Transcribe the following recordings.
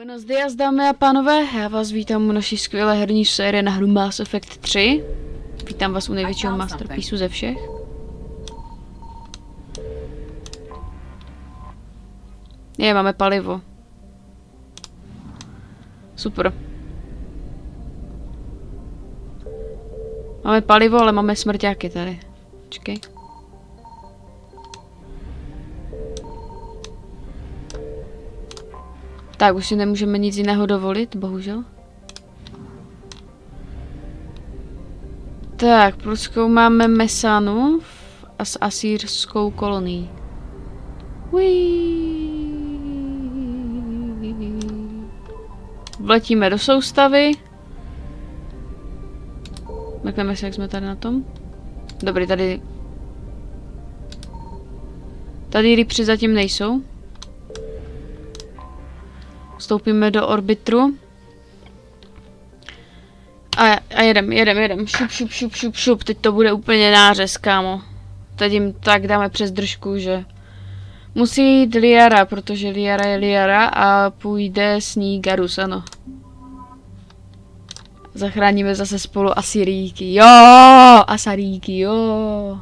Buenos dias, dámy a pánové, já vás vítám u naší skvělé herní série na hru Mass Effect 3. Vítám vás u největšího masterpieceu ze všech. Máme palivo. Super. Máme palivo, ale máme smrťáky tady. Počkej. Tak, už si nemůžeme nic jiného dovolit, bohužel. Tak, prozkoumáme Mesanu s asýrskou kolonií. Vletíme do soustavy. Mrkneme se, jak jsme tady na tom. Dobrý, tady rýpři zatím nejsou. Vstoupíme do orbitru. A jedem. Šup. Teď to bude úplně nářez, kámo. Teď jim tak dáme přes držku, že... Musí jít Liara, protože Liara je Liara a půjde s ní Garus, ano. Zachráníme zase spolu Asyríky. Jo! Asaríky, jo!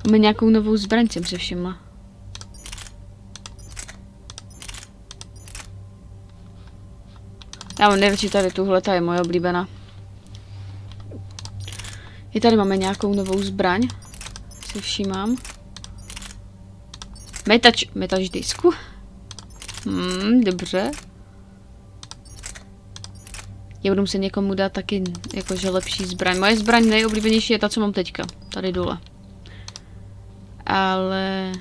Máme nějakou novou zbraň, jsem se všimla. Já mám nejradši tady tuhle, ta je moje oblíbená. I tady máme nějakou novou zbraň. Si všímám. Metač disku. Dobře. Já budu muset někomu dát taky jakože lepší zbraň. Moje zbraň nejoblíbenější je ta, co mám teďka. Tady dole. Ale...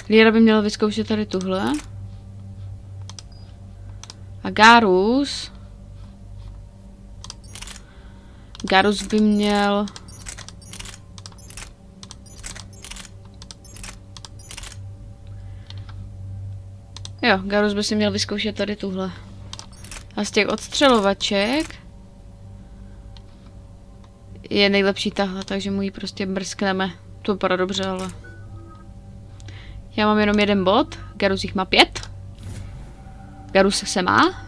Liara by měla vyzkoušet tady tuhle. A Garus by měl... Jo, Garus by si měl vyzkoušet tady tuhle. A z těch odstřelovaček je nejlepší tahle, takže mu ji prostě brskneme. To vypadá dobře, ale... Já mám jenom jeden bod, Garus jich má 5. Garus se má.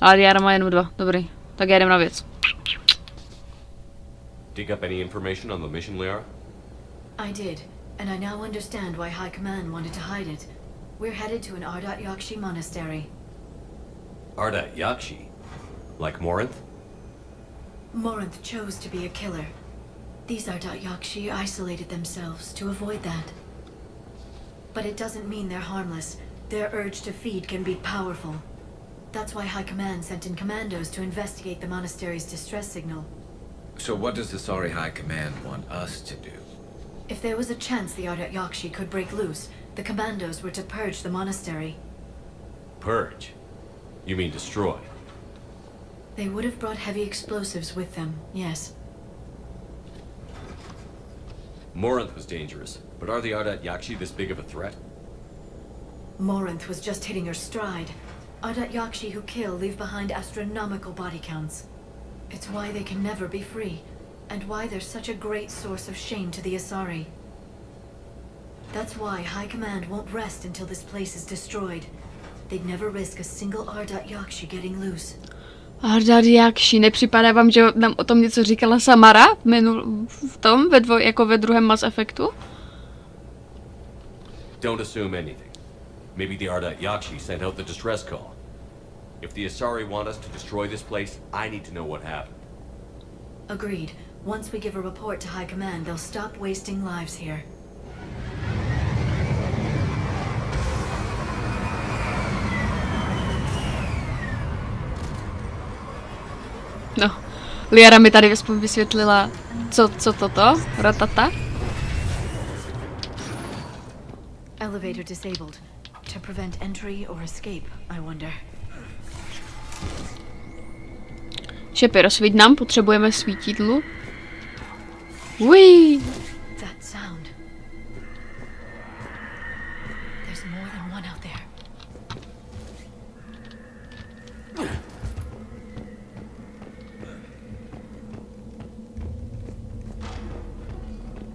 Ale Liara má jenom 2. Dobrý. Tak já jdem na věc. Dig up any information on the mission, Liara? I did, and I now understand why High Command wanted to hide it. We're headed to an Ardat Yakshi monastery. Ardat Yakshi? Like Morinth? Morinth chose to be a killer. These Ardat Yakshi isolated themselves to avoid that. But it doesn't mean they're harmless. Their urge to feed can be powerful. That's why High Command sent in commandos to investigate the monastery's distress signal. So what does the Sorry High Command want us to do? If there was a chance the Ardat Yakshi could break loose, the commandos were to purge the monastery. Purge? You mean destroy? They would have brought heavy explosives with them, yes. Morinth was dangerous, but are the Ardat Yakshi this big of a threat? Morinth was just hitting her stride. Ardat Yakshi who kill leave behind astronomical body counts. It's why they can never be free, and why they're such a great source of shame to the Asari. That's why High Command won't rest until this place is destroyed. They'd never risk a single Ardat Yakshi getting loose. Ardat Yakshi, nepřipadá vám, že nám o tom něco říkala Samara v tom, jako ve druhém Mass Effectu? Don't assume anything. Maybe the Ardat Yakshi sent out the distress call. If the Asari want us to destroy this place, I need to know what happened. Agreed. Once we give a report to High Command, they'll stop wasting lives here. No, Liara mi tady aspoň vysvětlila, co toto, ratata. Elevator disabled. To prevent entry or escape, I wonder. Šepi, rozsvíť nám, potřebujeme svítidlu. Uj! That sound. There's more than one out there.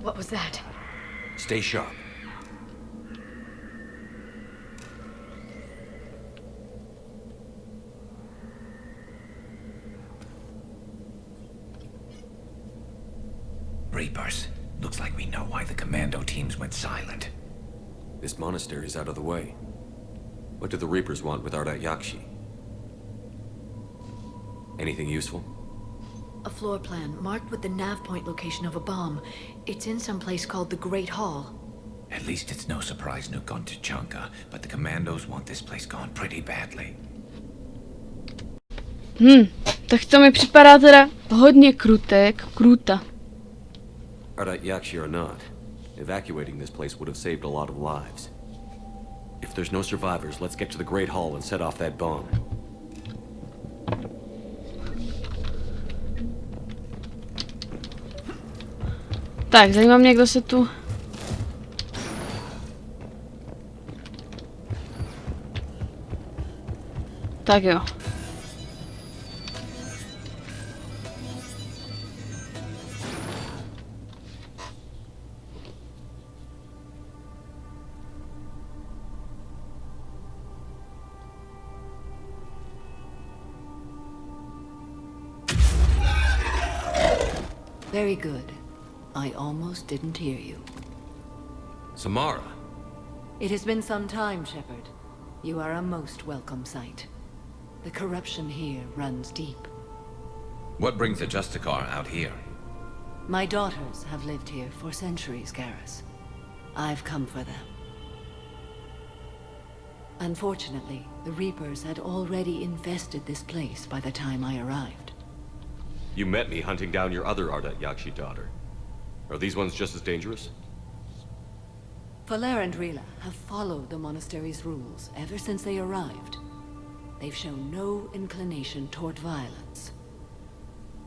What was that? Stay sharp. Reapers. Looks like we know why the commando teams went silent. This monastery's out of the way. What do the Reapers want with Ardat Yakshi? Anything useful? A floor plan marked with the nav point location of a bomb. It's in some place called the Great Hall. At least it's no surprise Nuke gone to Chunka, but the commandos want this place gone pretty badly. Tak to mi připadá teda hodně kruta. Ardat Yakshi or not, evacuating this place would have saved a lot of lives. If there's no survivors, let's get to the Great Hall and set off that bomb. Tak, zajímá mě, kdo se tu... Tak jo. Very good. I almost didn't hear you. Samara! It has been some time, Shepard. You are a most welcome sight. The corruption here runs deep. What brings the Justicar out here? My daughters have lived here for centuries, Garrus. I've come for them. Unfortunately, the Reapers had already infested this place by the time I arrived. You met me hunting down your other Ardat Yakshi daughter. Are these ones just as dangerous? Faler and Rila have followed the monastery's rules ever since they arrived. They've shown no inclination toward violence.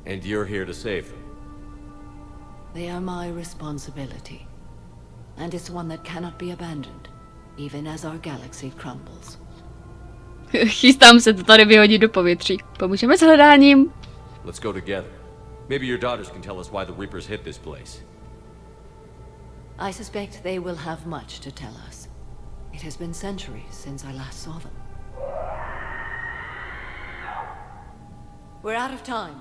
And you're here to save them? They are my responsibility. And it's one that cannot be abandoned, even as our galaxy crumbles. Chystám se to tady vyhodit do povětří. Pomůžeme s hledáním. Let's go together. Maybe your daughters can tell us why the Reapers hit this place. I suspect they will have much to tell us. It has been centuries since I last saw them. We're out of time.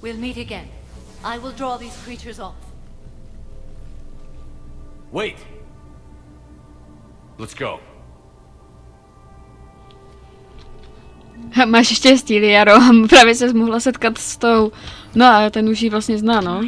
We'll meet again. I will draw these creatures off. Wait! Let's go. Máš štěstí, Liaro. Právě ses mohla setkat s tou... No a ten už ji vlastně zná, no.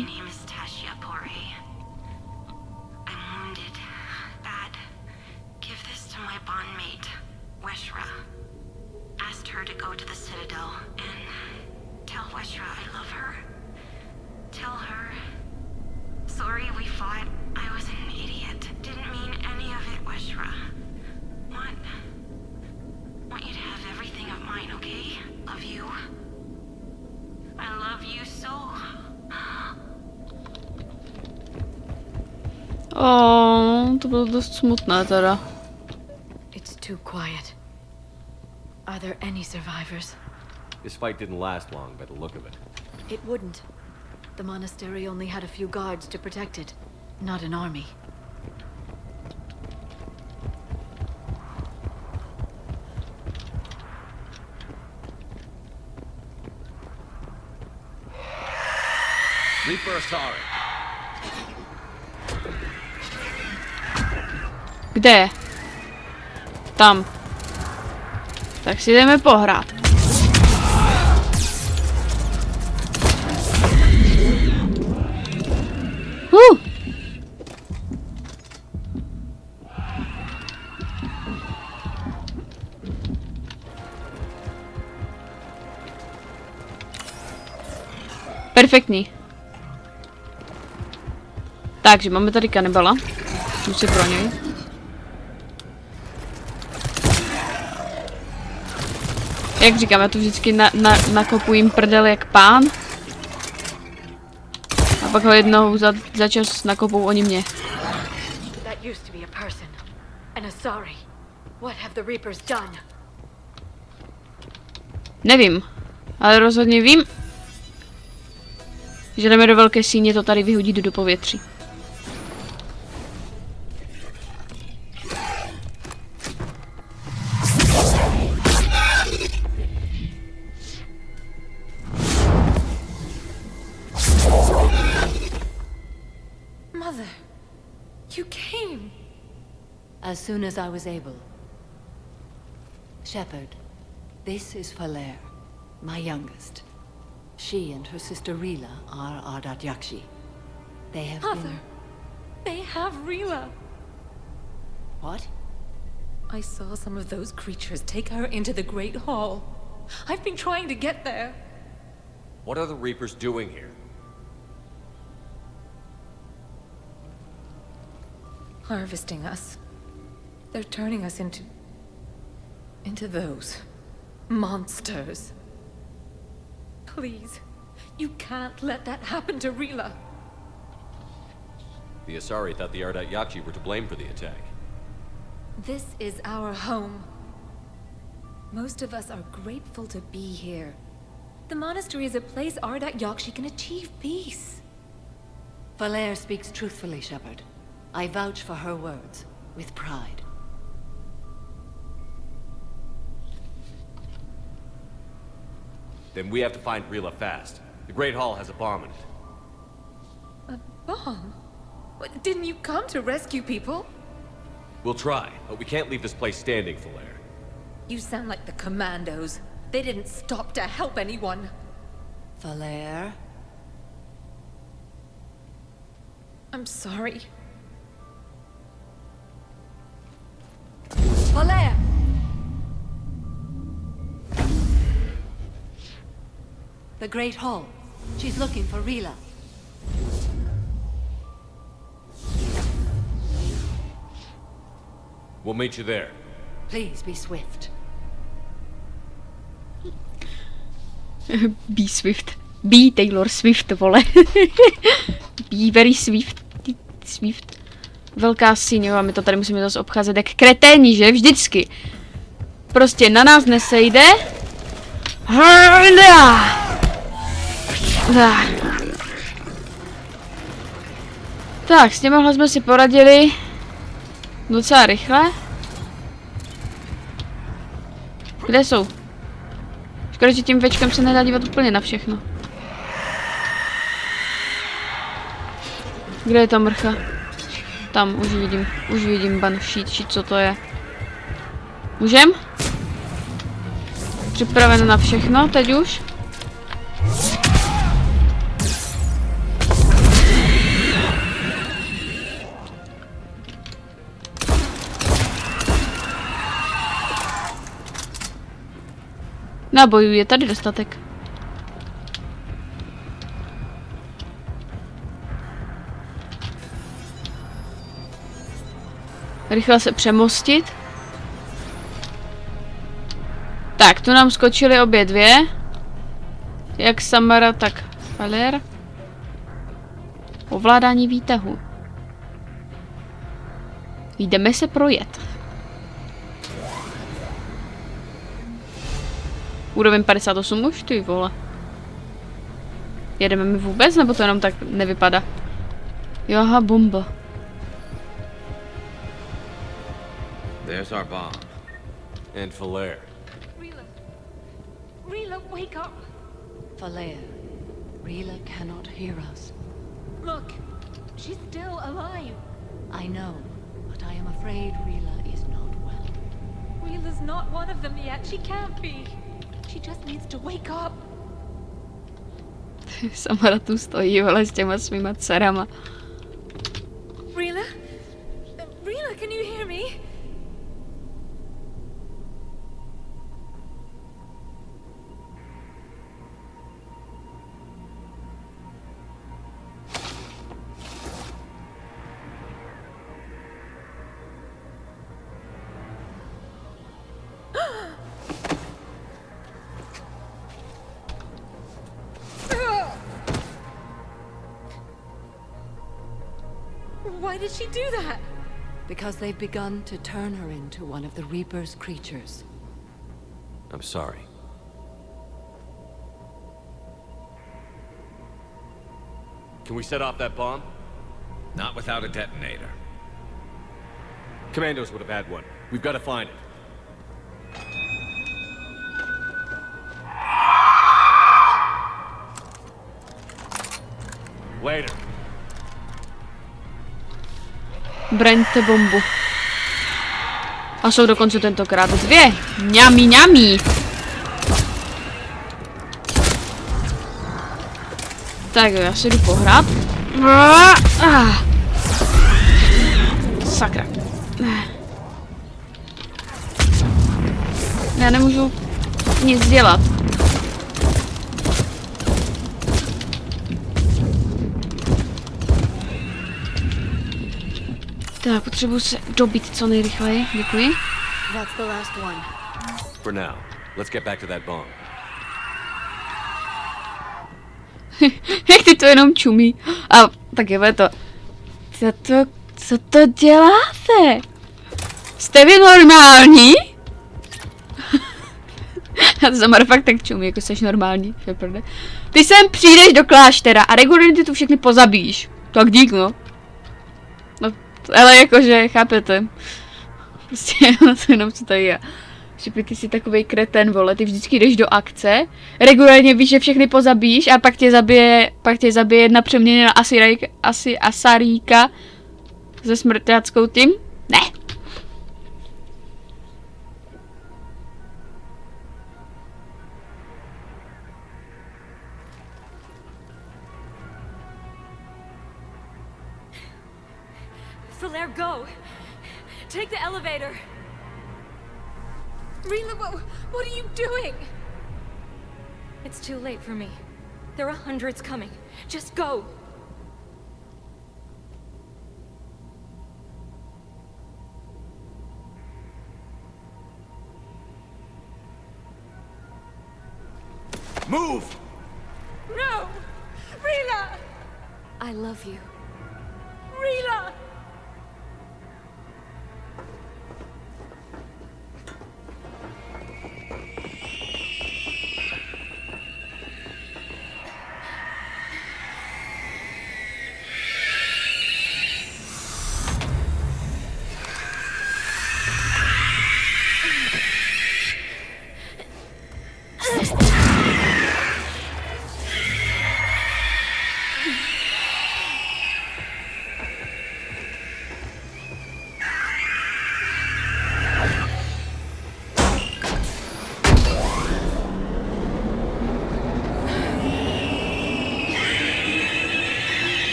To bylo dost smutné teda. It's too quiet. Are there any survivors? This fight didn't last long by the look of it. It wouldn't. The monastery only had a few guards to protect it, not an army. Reaper sorry. Kde? Tam. Tak si jdeme pohrát. Perfektní. Takže máme tady kanibala. Jdu si pro něj. Jak říkám, já tu vždycky nakopu jim prdel jak pán. A pak ho jednou za čas nakopou oni mě. Nevím, ale rozhodně vím, že jdeme do velké síně to tady vyhodit do povětří. Mother, you came. As soon as I was able. Shepherd, this is Falere, my youngest. She and her sister Rila are Ardat Yakshi. They have Mother, been... they have Rila. What? I saw some of those creatures take her into the Great Hall. I've been trying to get there. What are the Reapers doing here? Harvesting us. They're turning us into those monsters. Please, you can't let that happen to Rila. The Asari thought the Ardat Yakshi were to blame for the attack. This is our home. Most of us are grateful to be here. The monastery is a place Ardat Yakshi can achieve peace. Falere speaks truthfully, Shepherd. I vouch for her words, with pride. Then we have to find Rila fast. The Great Hall has a bomb in it. A bomb? What, didn't you come to rescue people? We'll try, but we can't leave this place standing, Falere. You sound like the commandos. They didn't stop to help anyone. Falere? I'm sorry. Falere! The Great Hall. She's looking for Rila. We'll meet you there. Please be swift. Be Swift. Be Taylor Swift, vole. Be very Swift. Swift. Velká síňová, my to tady musíme zase obcházet jak kreténi, že? Vždycky. Prostě na nás nesejde. Tak, s těma jsme si poradili docela rychle. Kde jsou? Škoda, že tím večkem se nedá dívat úplně na všechno. Kde je ta mrcha? Tam, už vidím banšít, co to je. Můžem? Připraven na všechno, teď už. Nábojů je tady dostatek. Rychle se přemostit. Tak, tu nám skočily obě dvě. Jak Samara, tak Falere. Ovládání výtahu. Jdeme se projet. Úroveň 58 už, ty vole. Jedeme mi vůbec, nebo to jenom tak nevypadá? Jo, aha, bomba. There's our bomb. And Falere. Rila. Rila, wake up. Falere, Rila cannot hear us. Look, she's still alive. I know, but I am afraid Rila is not well. Rila's not one of them yet. She can't be. She just needs to wake up. Samara tu stojí, vole, s těma svýma dcerama. Rila? Rila, can you hear me? Why did she do that? Because they've begun to turn her into one of the Reaper's creatures. I'm sorry. Can we set off that bomb? Not without a detonator. Commandos would have had one. We've got to find it. Later. Braňte bombu. A jsou dokonce tentokrát 2. Mňami, mňami. Tak jo, já si jdu pohrát. Sakra. Já nemůžu nic dělat. Tak, potřebuji se dobít co nejrychleji. Děkuji. That's the last one. For now, let's get back to that bomb. Jak ty to jenom čumí. A tak je to. Co to děláte? Jste vy normální? A to za fakt tak čumí, jako jsi normální. Ty sem přijdeš do kláštera a regulárně ty tu všechny pozabíš. Tak dík, no. No, ale jakože, chápete. Prostě na to jenom co tady je. Že ty jsi takovej kreten, vole, ty vždycky jdeš do akce, regulárně víš, že všechny pozabíš a pak tě zabije jedna přeměněná asaríka se smrťáckou tím? Ne. Falair, go! Take the elevator! Rila, what are you doing? It's too late for me. There are hundreds coming. Just go! Move! No! Rila! I love you. Rila!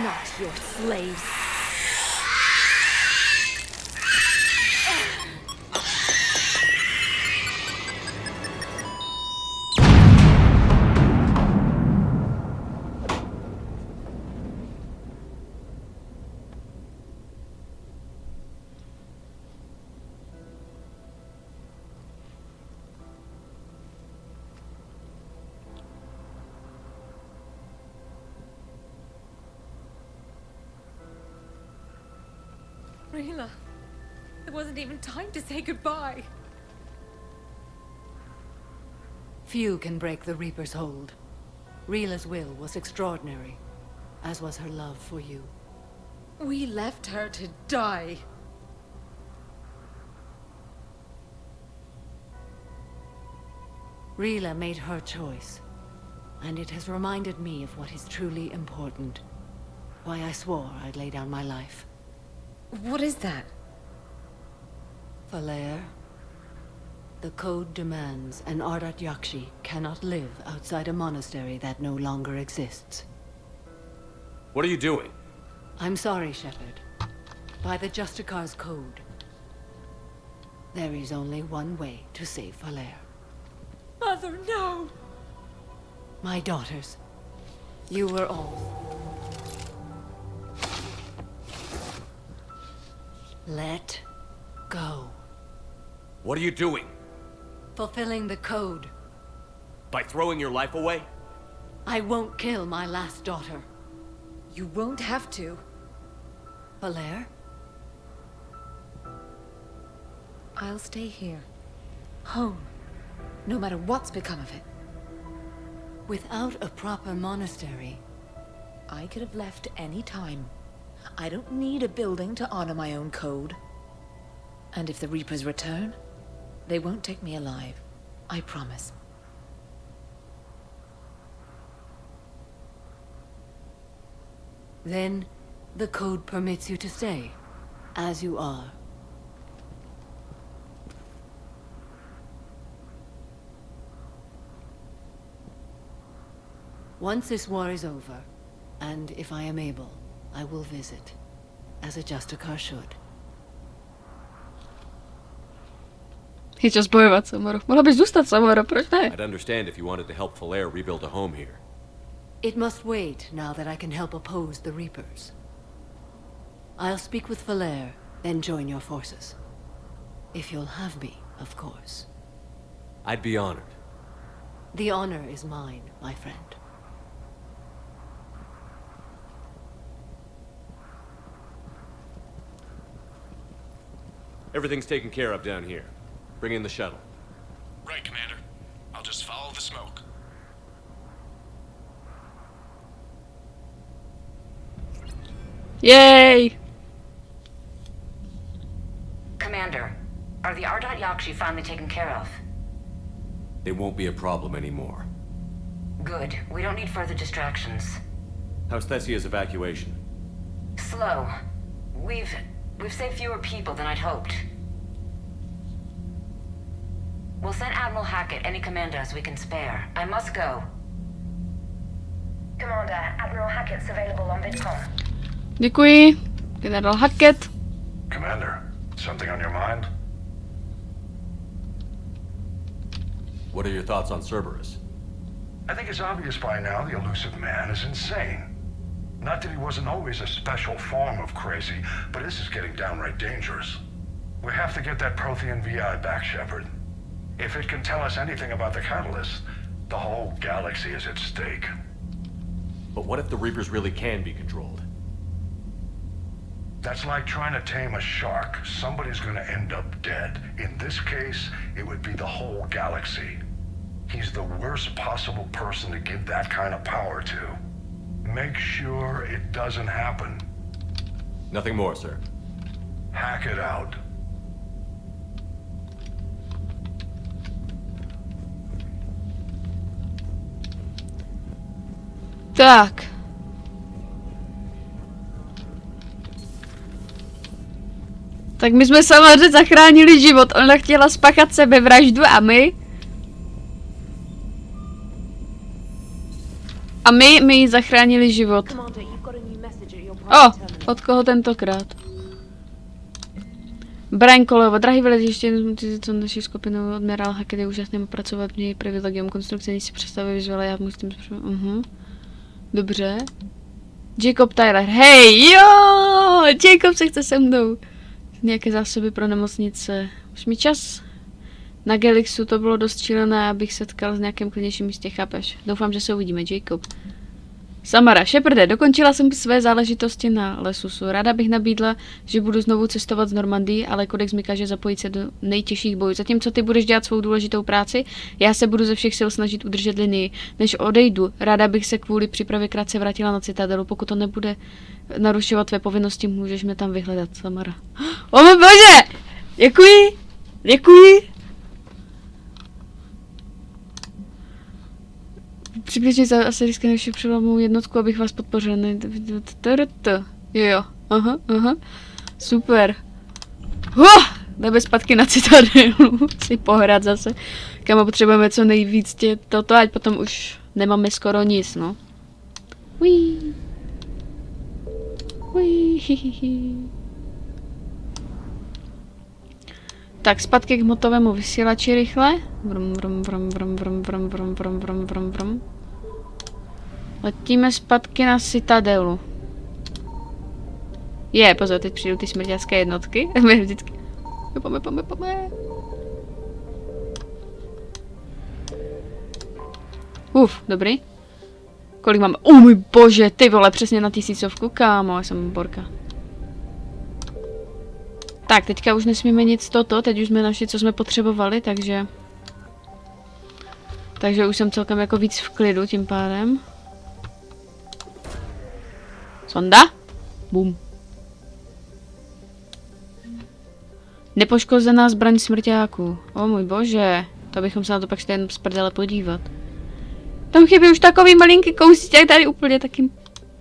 Not your slaves. Rila, there wasn't even time to say goodbye. Few can break the Reaper's hold. Rila's will was extraordinary, as was her love for you. We left her to die. Rila made her choice, and it has reminded me of what is truly important. Why I swore I'd lay down my life. What is that? Falair, the code demands an Ardat Yakshi cannot live outside a monastery that no longer exists. What are you doing? I'm sorry, Shepherd. By the Justicar's code, there is only one way to save Falair. Mother, no! My daughters, you were all. Let go. What are you doing? Fulfilling the code. By throwing your life away? I won't kill my last daughter. You won't have to. Falair? I'll stay here. Home. No matter what's become of it. Without a proper monastery, I could have left any time. I don't need a building to honor my own code. And if the Reapers return, they won't take me alive. I promise. Then the code permits you to stay, as you are. Once this war is over, and if I am able, I will visit, as a Justicar should. Je čas bojovat, Samaro. Mohla bys zůstat, Samaro, proč ne? I'd understand if you wanted to help Falair rebuild a home here. It must wait now that I can help oppose the Reapers. I'll speak with Falair, then join your forces. If you'll have me, of course. I'd be honored. The honor is mine, my friend. Everything's taken care of down here. Bring in the shuttle. Right, Commander. I'll just follow the smoke. Yay! Commander, are the Ardat Yakshi finally taken care of? They won't be a problem anymore. Good. We don't need further distractions. How's Thessia's evacuation? Slow. We've saved fewer people than I'd hoped. We'll send Admiral Hackett any commandos we can spare. I must go. Commander, Admiral Hackett's available on Vidcom. Děkuji. Generál Hackett. Commander, something on your mind? What are your thoughts on Cerberus? I think it's obvious by now the elusive man is insane. Not that he wasn't always a special form of crazy, but this is getting downright dangerous. We have to get that Prothean VI back, Shepard. If it can tell us anything about the catalyst, the whole galaxy is at stake. But what if the Reapers really can be controlled? That's like trying to tame a shark. Somebody's gonna end up dead. In this case, it would be the whole galaxy. He's the worst possible person to give that kind of power to. Make sure it doesn't happen. Nothing more, sir. Hack it out. Tak. Tak my jsme samozřejmě zachránili život. Ona chtěla spáchat sebevraždu a my... my jí zachránili život. Od koho tentokrát? Brian Kolova, drahý velec, ještě jednou co naší skupinou admirál Hackett je úžasným pracovat, měj privilegium konstrukce, než si představuje vyzvala, já musím dobře. Jacob Tyler, hej, jo, Jacob se chce se mnou. Nějaké zásoby pro nemocnice. Už mi čas. Na Gelixu to bylo dost šílené, abych setkal s nějakým klidnějším místě, chápeš? Doufám, že se uvidíme, Jacob. Samara, Sheparde, dokončila jsem své záležitosti na Lesusu. Ráda bych nabídla, že budu znovu cestovat z Normandii, ale kodex mi kaže zapojit se do nejtěžších bojů. Zatímco ty budeš dělat svou důležitou práci, já se budu ze všech sil snažit udržet linii. Než odejdu, ráda bych se kvůli přípravě krátce vrátila na Citadelu. Pokud to nebude narušovat tvé povinnosti, můžeš mě tam vyhledat, Samara. O můj bože! Děkuji! Děkuji! Přibližně za asyrijské naši přelomovou jednotku, abych vás podpořil. Jo, aha. Super. Jdeme zpátky na Citadelu. Si pohrát zase. Kam potřebujeme co nejvíc toto, ať potom už nemáme skoro nic, no. Uí. Tak zpátky k hmotovému vysílači rychle. Vrum. Letíme zpátky na Citadelu. Pozor, teď přijdou ty smrťácké jednotky. Vždycky. Pome. Dobrý. Kolik máme? Můj bože, ty vole, přesně na 1000, kámo, já jsem borka. Tak, teďka už nesmíme nic teď už jsme našli, co jsme potřebovali, takže už jsem celkem jako víc v klidu tím pádem. Sonda? Bum. Nepoškozená zbraň smrťáků. O můj bože, to bychom se na to pak šli z prdele podívat. Tam chybí už takový malinký kousíček, tady úplně taky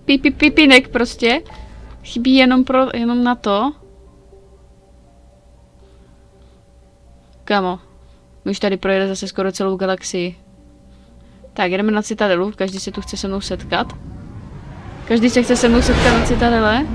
pipinek prostě. Chybí jenom na to. Kamo. My už tady projede zase skoro celou galaxii. Tak, jdeme na Citadelu. Každý se tu chce se mnou setkat. Každý se chce se mnou setkat na Citadele.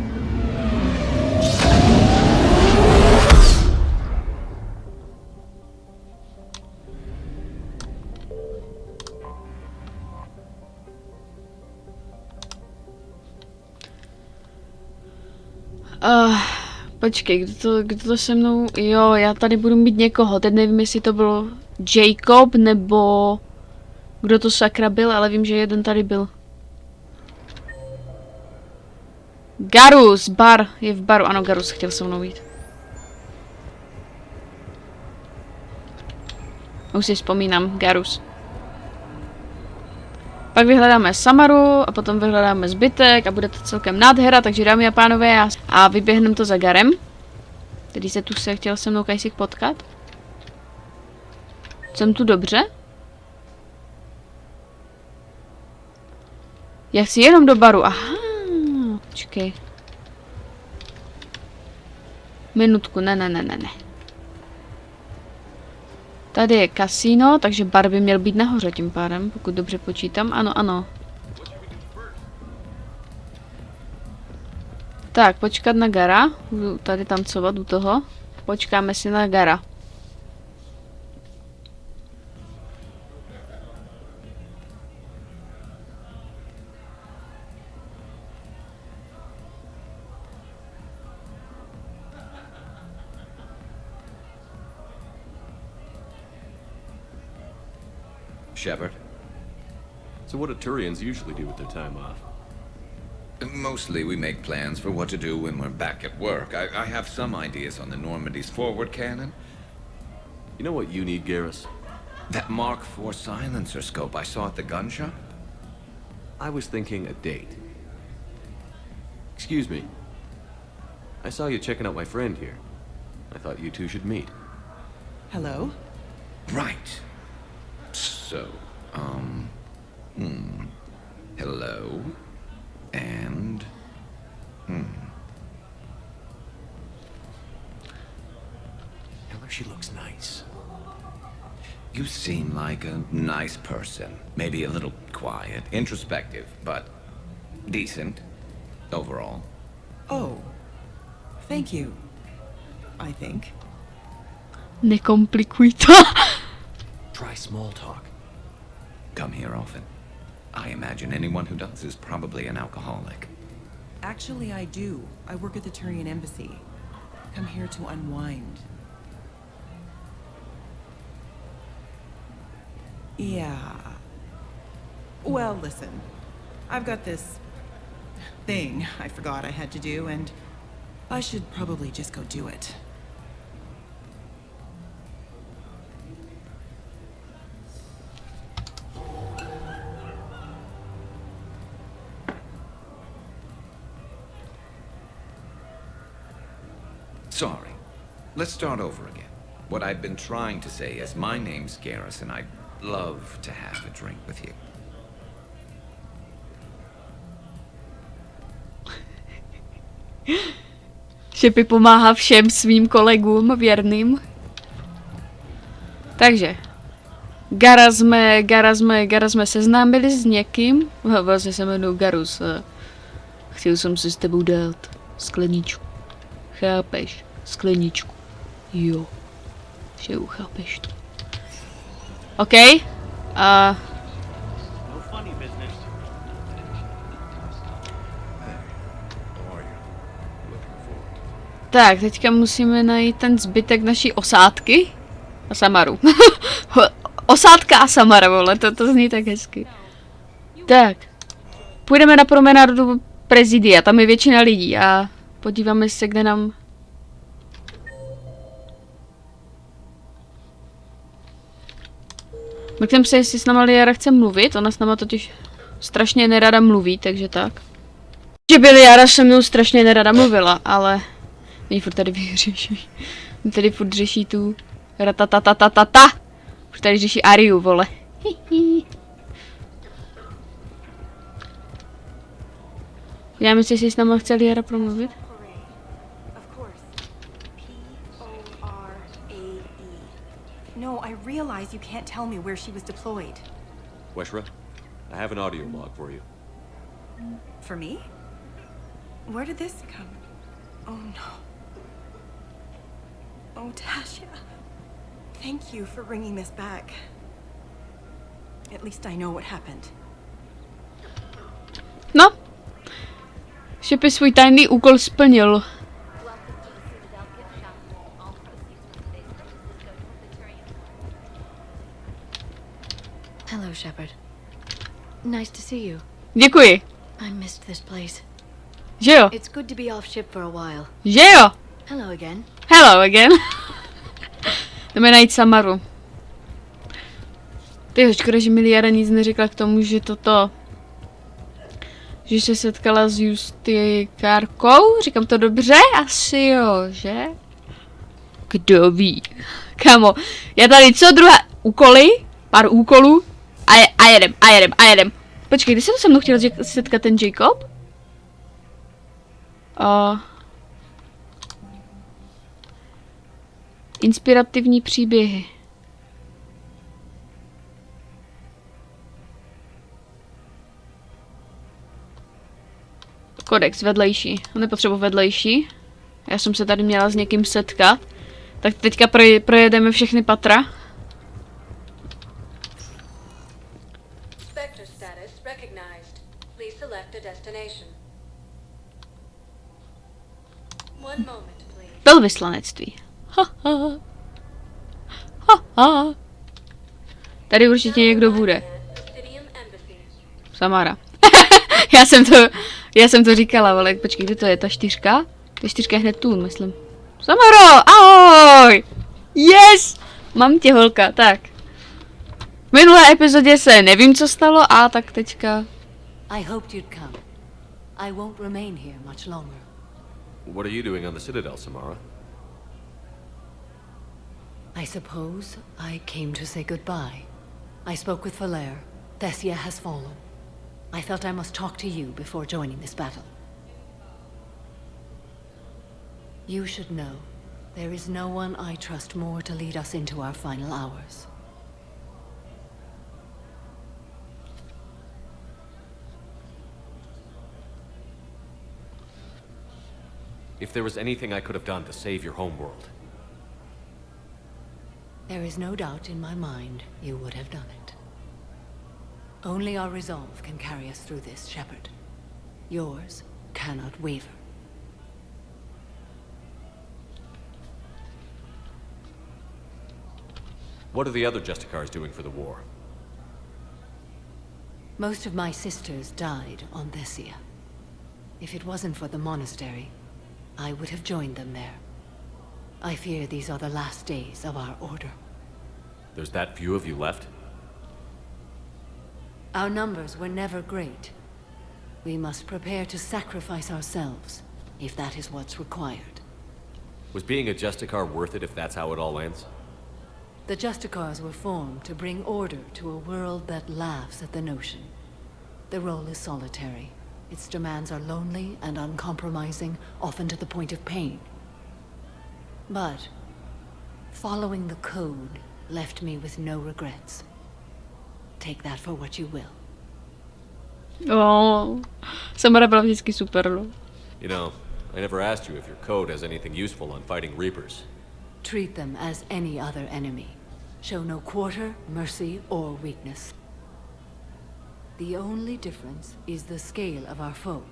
Počkej, kdo to se mnou... Jo, já tady budu mít někoho. Teď nevím, jestli to bylo Jacob, nebo... Kdo to sakra byl, ale vím, že jeden tady byl. Garus, bar. Je v baru. Ano, Garus chtěl se mnou jít. Už si vzpomínám, Garus. Pak vyhledáme Samaru a potom vyhledáme zbytek a bude to celkem nádhera, takže dámy a pánové, a vyběhneme to za Garem, který se tu chtěl se mnou kajsík potkat. Jsem tu dobře? Já chci jenom do baru, aha, počkej. Minutku, ne. Tady je kasino, takže bar by měl být nahoře tím pádem, pokud dobře počítám. Ano. Tak, počkat na Gara. Budu tady tancovat u toho. Počkáme si na Gara. Shepard. So what do Turians usually do with their time off? Mostly we make plans for what to do when we're back at work. I have some ideas on the Normandy's forward cannon. You know what you need, Garrus? That Mark IV silencer scope I saw at the gun shop? I was thinking a date. Excuse me. I saw you checking out my friend here. I thought you two should meet. Hello? Right. So, hello, and, Tell her she looks nice. You seem like a nice person. Maybe a little quiet, introspective, but decent, overall. Oh. Thank you. I think. Nekomplikuj to. Try small talk. Come here often. I imagine anyone who does is probably an alcoholic. Actually, I do. I work at the Turian embassy. Come here to unwind. Yeah. Well, listen. I've got this thing I forgot I had to do, and I should probably just go do it. Sorry. Let's start over again. What I've been trying to say is my name's Garrus and I'd love to have a drink with you. Šepy pomáhá všem svým kolegům věrným. Takže. Gara jsme seznámili s někým. Vlastně se jmenuji Garus. Chtěl jsem si s tebou dát skleničku. Chápeš? Skleničku. Jo. Že chápeš to. OK. Tak, teďka musíme najít ten zbytek naší osádky. A Samaru. Osádka a Samara, vole, to zní tak hezky. Tak. Půjdeme na promenádu do prezidia, tam je většina lidí a podíváme se, kde nám... Mrknem se, jestli s náma Liara chce mluvit, ona s náma totiž strašně nerada mluví, takže tak. Že by Liara se mnou strašně nerada mluvila, ale... Oni furt tady vyřeší. Oni tady furt řeší tu... Ratatatatata. Furt tady řeší Ariu, vole. Já myslím, že jsi s náma chtěl Jara promluvit. Of course. P-O-R-A-E. No, I realize you can't tell me where she was deployed. Weshra, I have an audio log for you. For me? Where did this come? Oh no. Oh, Tasha. Thank you for bringing this back. At least I know what happened. No. Šepy svůj tajný úkol splnil. Hello, Shepard. Nice to see you. Děkuji. I missed this place. Že jo? It's good to be off ship for a while. Že jo? Hello again. Hello again. Jdeme najít Samaru. Tyjo, škoda, že Miliara nic neřekla k tomu, že toto... Že se setkala s Justikárkou? Říkám to dobře? Asi jo, že? Kdo ví? Kamo, já tady co druhá... Úkoly? Pár úkolů? A jedem. Počkej, kdy se to se mnou chtěl setkat ten Jacob? Inspirativní příběhy. Kodex vedlejší. Nepotřebuji vedlejší. Já jsem se tady měla s někým setkat. Tak teďka projedeme všechny patra. Spectre status recognized. Please select a destination. One moment, please. Velvyslanectví. Tady určitě někdo bude. Samara. Já jsem to říkala, ale počkej, kde to je? Ta čtyřka? Ta čtyřka je hned tu, myslím. Samaro, ahoj! Yes! Mám tě, holka, tak. V minulé epizodě se nevím, co stalo, a tak teďka... I hoped you'd come. I won't remain here much longer. What are you doing on the Citadel, Samara? I suppose I came to say goodbye. I spoke with Valere. Thessia has fallen. I felt I must talk to you before joining this battle. You should know, there is no one I trust more to lead us into our final hours. If there was anything I could have done to save your homeworld. There is no doubt in my mind you would have done it. Only our resolve can carry us through this, Shepard. Yours cannot waver. What are the other Justicars doing for the war? Most of my sisters died on Thessia. If it wasn't for the monastery, I would have joined them there. I fear these are the last days of our order. There's that few of you left? Our numbers were never great. We must prepare to sacrifice ourselves, if that is what's required. Was being a Justicar worth it if that's how it all ends? The Justicars were formed to bring order to a world that laughs at the notion. The role is solitary. Its demands are lonely and uncompromising, often to the point of pain. But following the code left me with no regrets. Take that for what you will. Oh, Samara byla vždycky super, no. You know, I never asked you if your code has anything useful on fighting Reapers. Treat them as any other enemy. Show no quarter, mercy, or weakness. The only difference is the scale of our foe.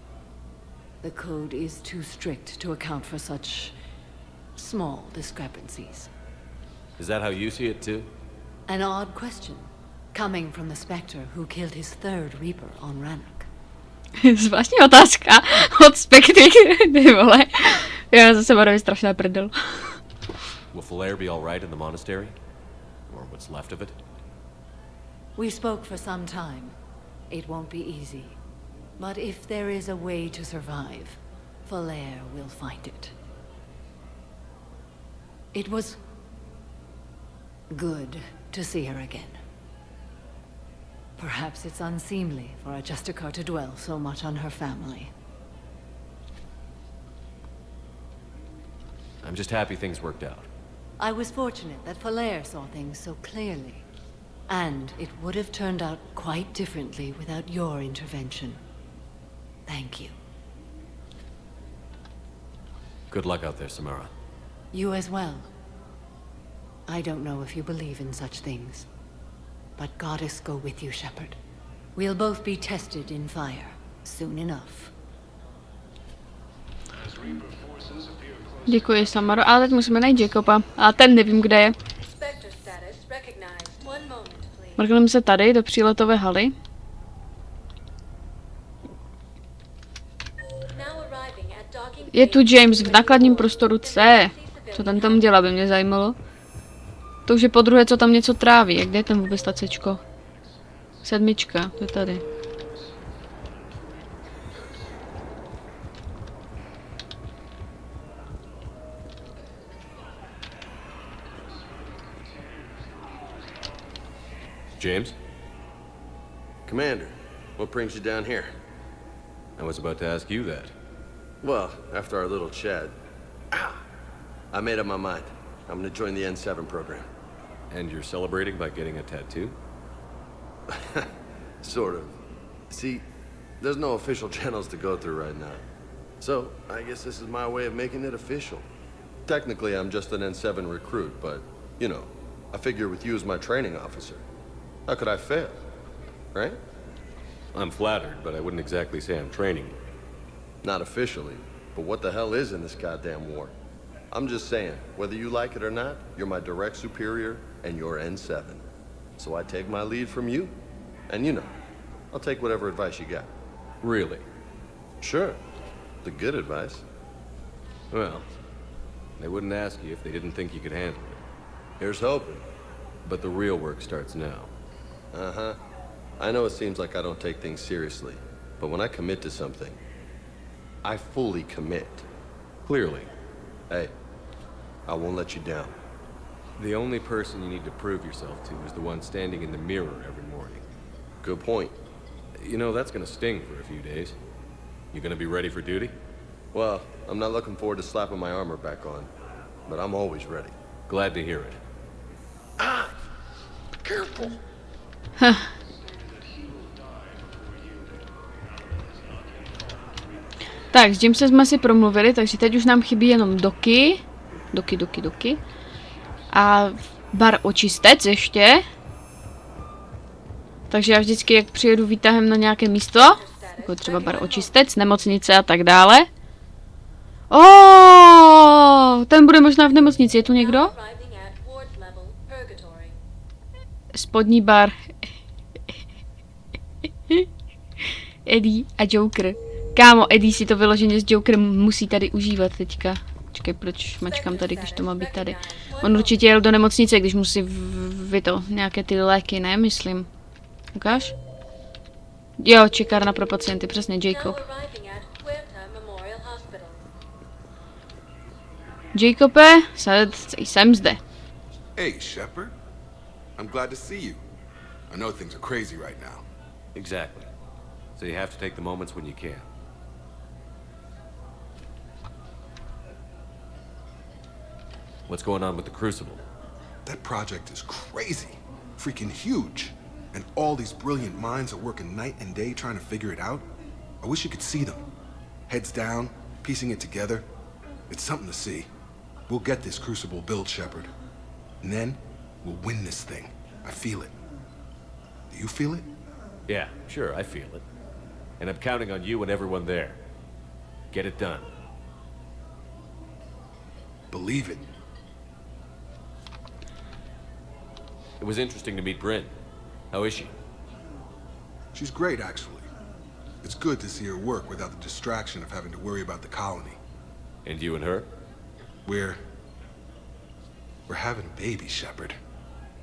The code is too strict to account for such small discrepancies. Is that how you see it too? An odd question, coming from the Spectre who killed his third Reaper on Rannoch. Zvláštní otázka od Spectre, ty vole. Já zase Marovi strašná prdel. Will Valere be all right in the monastery? Or what's left of it? We spoke for some time. It won't be easy. But if there is a way to survive, Valere will find it. It was good to see her again. Perhaps it's unseemly for a Justicar to dwell so much on her family. I'm just happy things worked out. I was fortunate that Falair saw things so clearly. And it would have turned out quite differently without your intervention. Thank you. Good luck out there, Samara. You as well. I don't know if you believe in such things, but Goddess go with you, Shepard. We'll both be tested in fire soon enough. Děkuji, Samaro. Ale teď musíme najít Jacoba. A ten nevím, kde je. Spectre status recognized. One moment, please. Mrkneme se tady do příletové haly. Now arriving at docking Je tu James v nákladním prostoru C. Co ten tam dělá, by mě zajímalo. To už je podruhé, co tam něco tráví. Jak kde je ten vůbec ta Cčko? 7, to je tady. James? Commander, what brings you down here? I was about to ask you that. Well, after our little chat, I made up my mind. I'm gonna join the N7 program. And you're celebrating by getting a tattoo? Sort of. See, there's no official channels to go through right now. So, I guess this is my way of making it official. Technically, I'm just an N7 recruit, but, you know, I figure with you as my training officer, how could I fail? Right? I'm flattered, but I wouldn't exactly say I'm training you. Not officially, but what the hell is in this goddamn war? I'm just saying, whether you like it or not, you're my direct superior, and you're N7. So I take my lead from you, and you know, I'll take whatever advice you got. Really? Sure. The good advice. Well, they wouldn't ask you if they didn't think you could handle it. Here's hoping. But the real work starts now. Uh-huh. I know it seems like I don't take things seriously, but when I commit to something, I fully commit. Clearly. Hey, I won't let you down. The only person you need to prove yourself to is the one standing in the mirror every morning. Good point. You know, that's gonna sting for a few days. You gonna be ready for duty? Well, I'm not looking forward to slapping my armor back on, but I'm always ready. Glad to hear it. Ah! Careful! Tak, s Jamesem jsme si promluvili, takže teď už nám chybí jenom Doky. Doky. A bar očistec ještě. Takže já vždycky, jak přijedu výtahem na nějaké místo, jako třeba bar očistec, nemocnice a tak dále. Ten bude možná v nemocnici, je tu někdo? Spodní bar. Eddie a Joker. Kámo, Eddie si to vyloženě s Jokerem musí tady užívat teďka. Počkej, proč mačkám tady, když to má být tady? On určitě jel do nemocnice, když musí nějaké ty léky, ne? Myslím. Ukáž? Jo, čekárna pro pacienty, přesně, Jacob. Jacobe, jsem zde. Hey, Shepard. I'm glad to see you. I know things are crazy right now. Exactly. So you have to take the moments when you can. What's going on with the Crucible? That project is crazy. Freaking huge. And all these brilliant minds are working night and day trying to figure it out. I wish you could see them. Heads down, piecing it together. It's something to see. We'll get this Crucible built, Shepard. And then, we'll win this thing. I feel it. Do you feel it? Yeah, sure, I feel it. And I'm counting on you and everyone there. Get it done. Believe it. It was interesting to meet Bryn. How is she? She's great, actually. It's good to see her work without the distraction of having to worry about the colony. And you and her? We're having a baby, Shepard.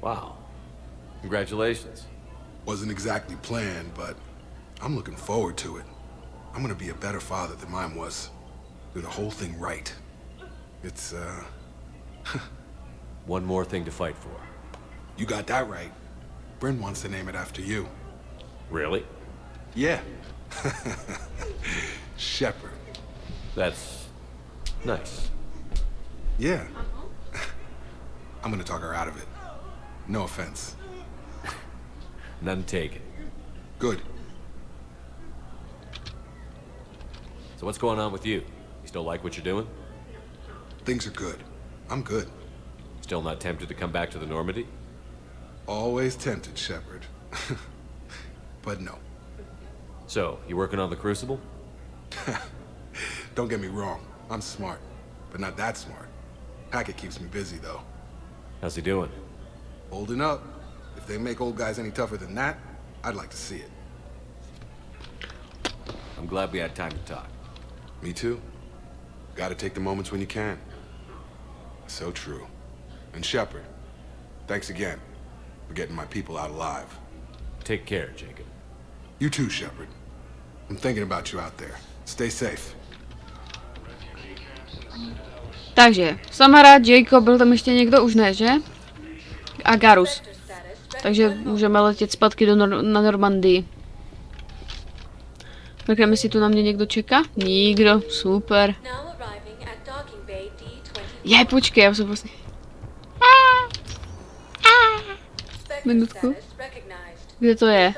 Wow. Congratulations. Wasn't exactly planned, but I'm looking forward to it. I'm gonna be a better father than mine was. Do the whole thing right. It's, One more thing to fight for. You got that right. Bryn wants to name it after you. Really? Yeah. Shepard. That's nice. Yeah. I'm gonna talk her out of it. No offense. None taken. Good. So what's going on with you? You still like what you're doing? Things are good. I'm good. Still not tempted to come back to the Normandy? Always tempted, Shepard. But no. So, you working on the Crucible? Don't get me wrong. I'm smart, but not that smart. Hackett keeps me busy, though. How's he doing? Holding up. If they make old guys any tougher than that, I'd like to see it. I'm glad we had time to talk. Me too. Gotta take the moments when you can. So true. And Shepard, thanks again for getting my people out alive. Take care, Jacob. You too, Shepard. I'm thinking about you out there. Stay safe. Takže, Samara, Jacob, byl tam ještě někdo, už ne, že? A Garus. Takže můžeme letět zpátky na Normandii. Mrkneme, jestli tu na mě někdo čeká? Nikdo, super. Je, počkej, já jsem vlastně... Minutku. Kde to je?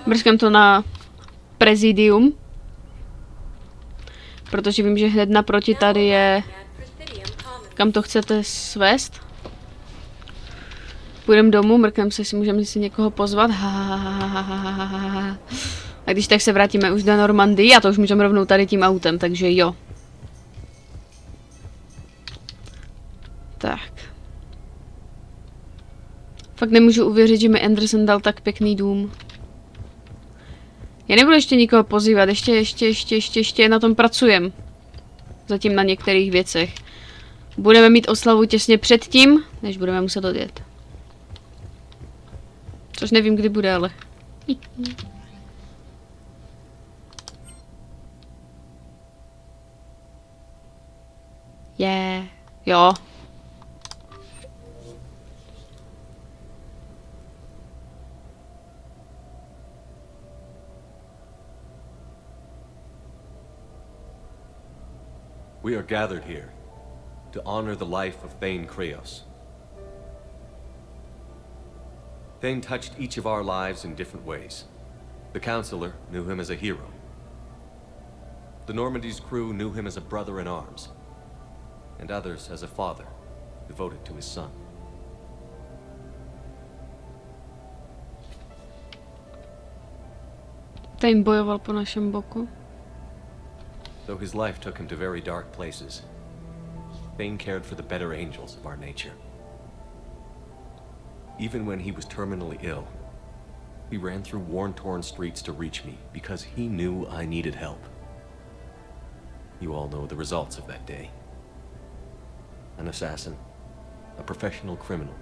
Mrskám to na prezidium. Protože vím, že hned naproti tady je... Kam to chcete svést? Půjdeme domů, mrkneme se, jestli můžeme si někoho pozvat. A když tak se vrátíme už do Normandii a to už můžeme rovnou tady tím autem, takže jo. Tak. Fakt nemůžu uvěřit, že mi Anderson dal tak pěkný dům. Já nebudu ještě nikoho pozývat, ještě na tom pracujem. Zatím na některých věcech. Budeme mít oslavu těsně předtím, než budeme muset odjet. Což nevím, kdy bude, ale... Jo. We are gathered here to honor the life of Thane Kreos. Thane touched each of our lives in different ways. The Counselor knew him as a hero. The Normandy's crew knew him as a brother in arms, and others as a father devoted to his son. Thane bojoval po našem boku. Though his life took him to very dark places, Thane cared for the better angels of our nature. Even when he was terminally ill, he ran through worn-torn streets to reach me because he knew I needed help. You all know the results of that day. An assassin, a professional criminal,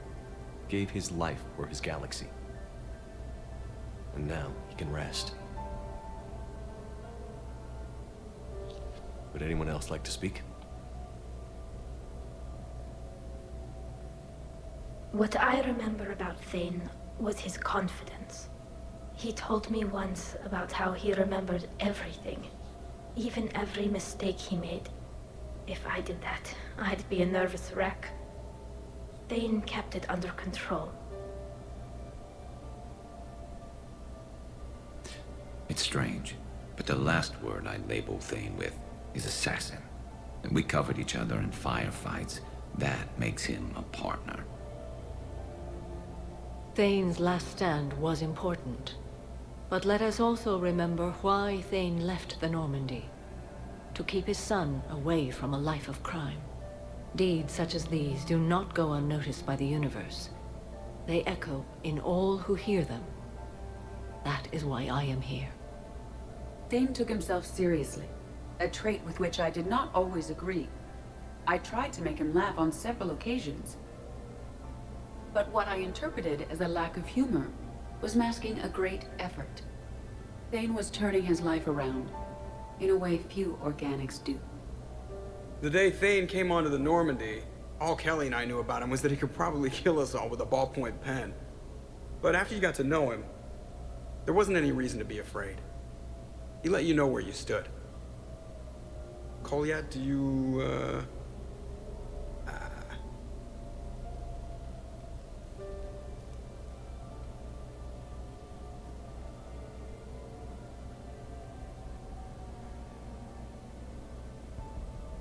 gave his life for his galaxy. And now he can rest. Would anyone else like to speak? What I remember about Thane was his confidence. He told me once about how he remembered everything, even every mistake he made. If I did that, I'd be a nervous wreck. Thane kept it under control. It's strange, but the last word I labeled Thane with is assassin. And we covered each other in firefights. That makes him a partner. Thane's last stand was important. But let us also remember why Thane left the Normandy. To keep his son away from a life of crime. Deeds such as these do not go unnoticed by the universe. They echo in all who hear them. That is why I am here. Thane took himself seriously, a trait with which I did not always agree. I tried to make him laugh on several occasions. But what I interpreted as a lack of humor was masking a great effort. Thane was turning his life around, in a way few organics do. The day Thane came onto the Normandy, all Kelly and I knew about him was that he could probably kill us all with a ballpoint pen. But after you got to know him, There wasn't any reason to be afraid. He let you know where you stood. Kolyat, do you,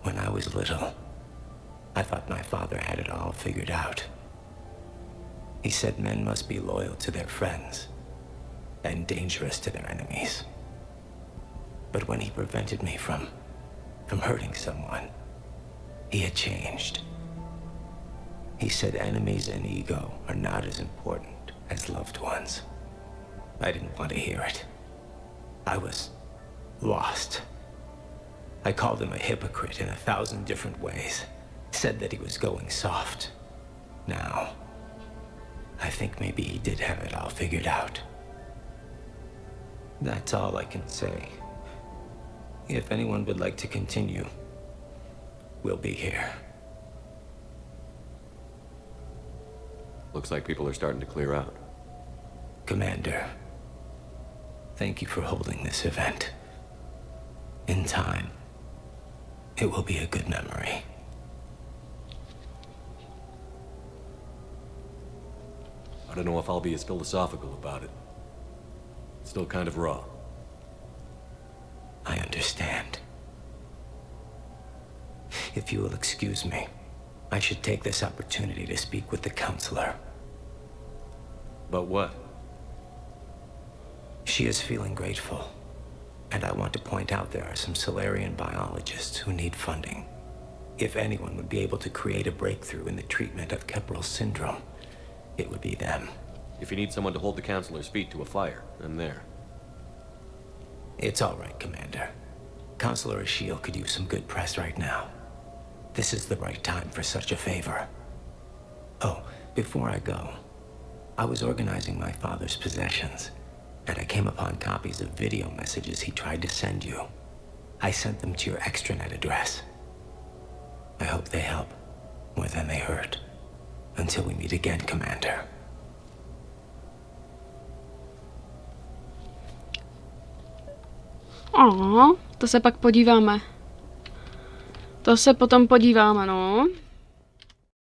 When I was little, I thought my father had it all figured out. He said men must be loyal to their friends and dangerous to their enemies. But when he prevented me from hurting someone, he had changed. He said enemies and ego are not as important as loved ones. I didn't want to hear it. I was lost. I called him a hypocrite in 1,000 different ways. Said that he was going soft. Now, I think maybe he did have it all figured out. That's all I can say. If anyone would like to continue, we'll be here. Looks like people are starting to clear out. Commander, thank you for holding this event. In time, it will be a good memory. I don't know if I'll be as philosophical about it. It's still kind of raw. I understand. If you will excuse me, I should take this opportunity to speak with the counselor. About what? She is feeling grateful, and I want to point out there are some Solarian biologists who need funding. If anyone would be able to create a breakthrough in the treatment of Kepler's syndrome, it would be them. If you need someone to hold the counselor's feet to a fire, I'm there. It's all right, Commander. Counselor Ashiel could use some good press right now. This is the right time for such a favor. Oh, before I go, I was organizing my father's possessions, and I came upon copies of video messages he tried to send you. I sent them to your extranet address. I hope they help more than they hurt. Until we meet again, Commander. To se pak podíváme. To se potom podíváme, no.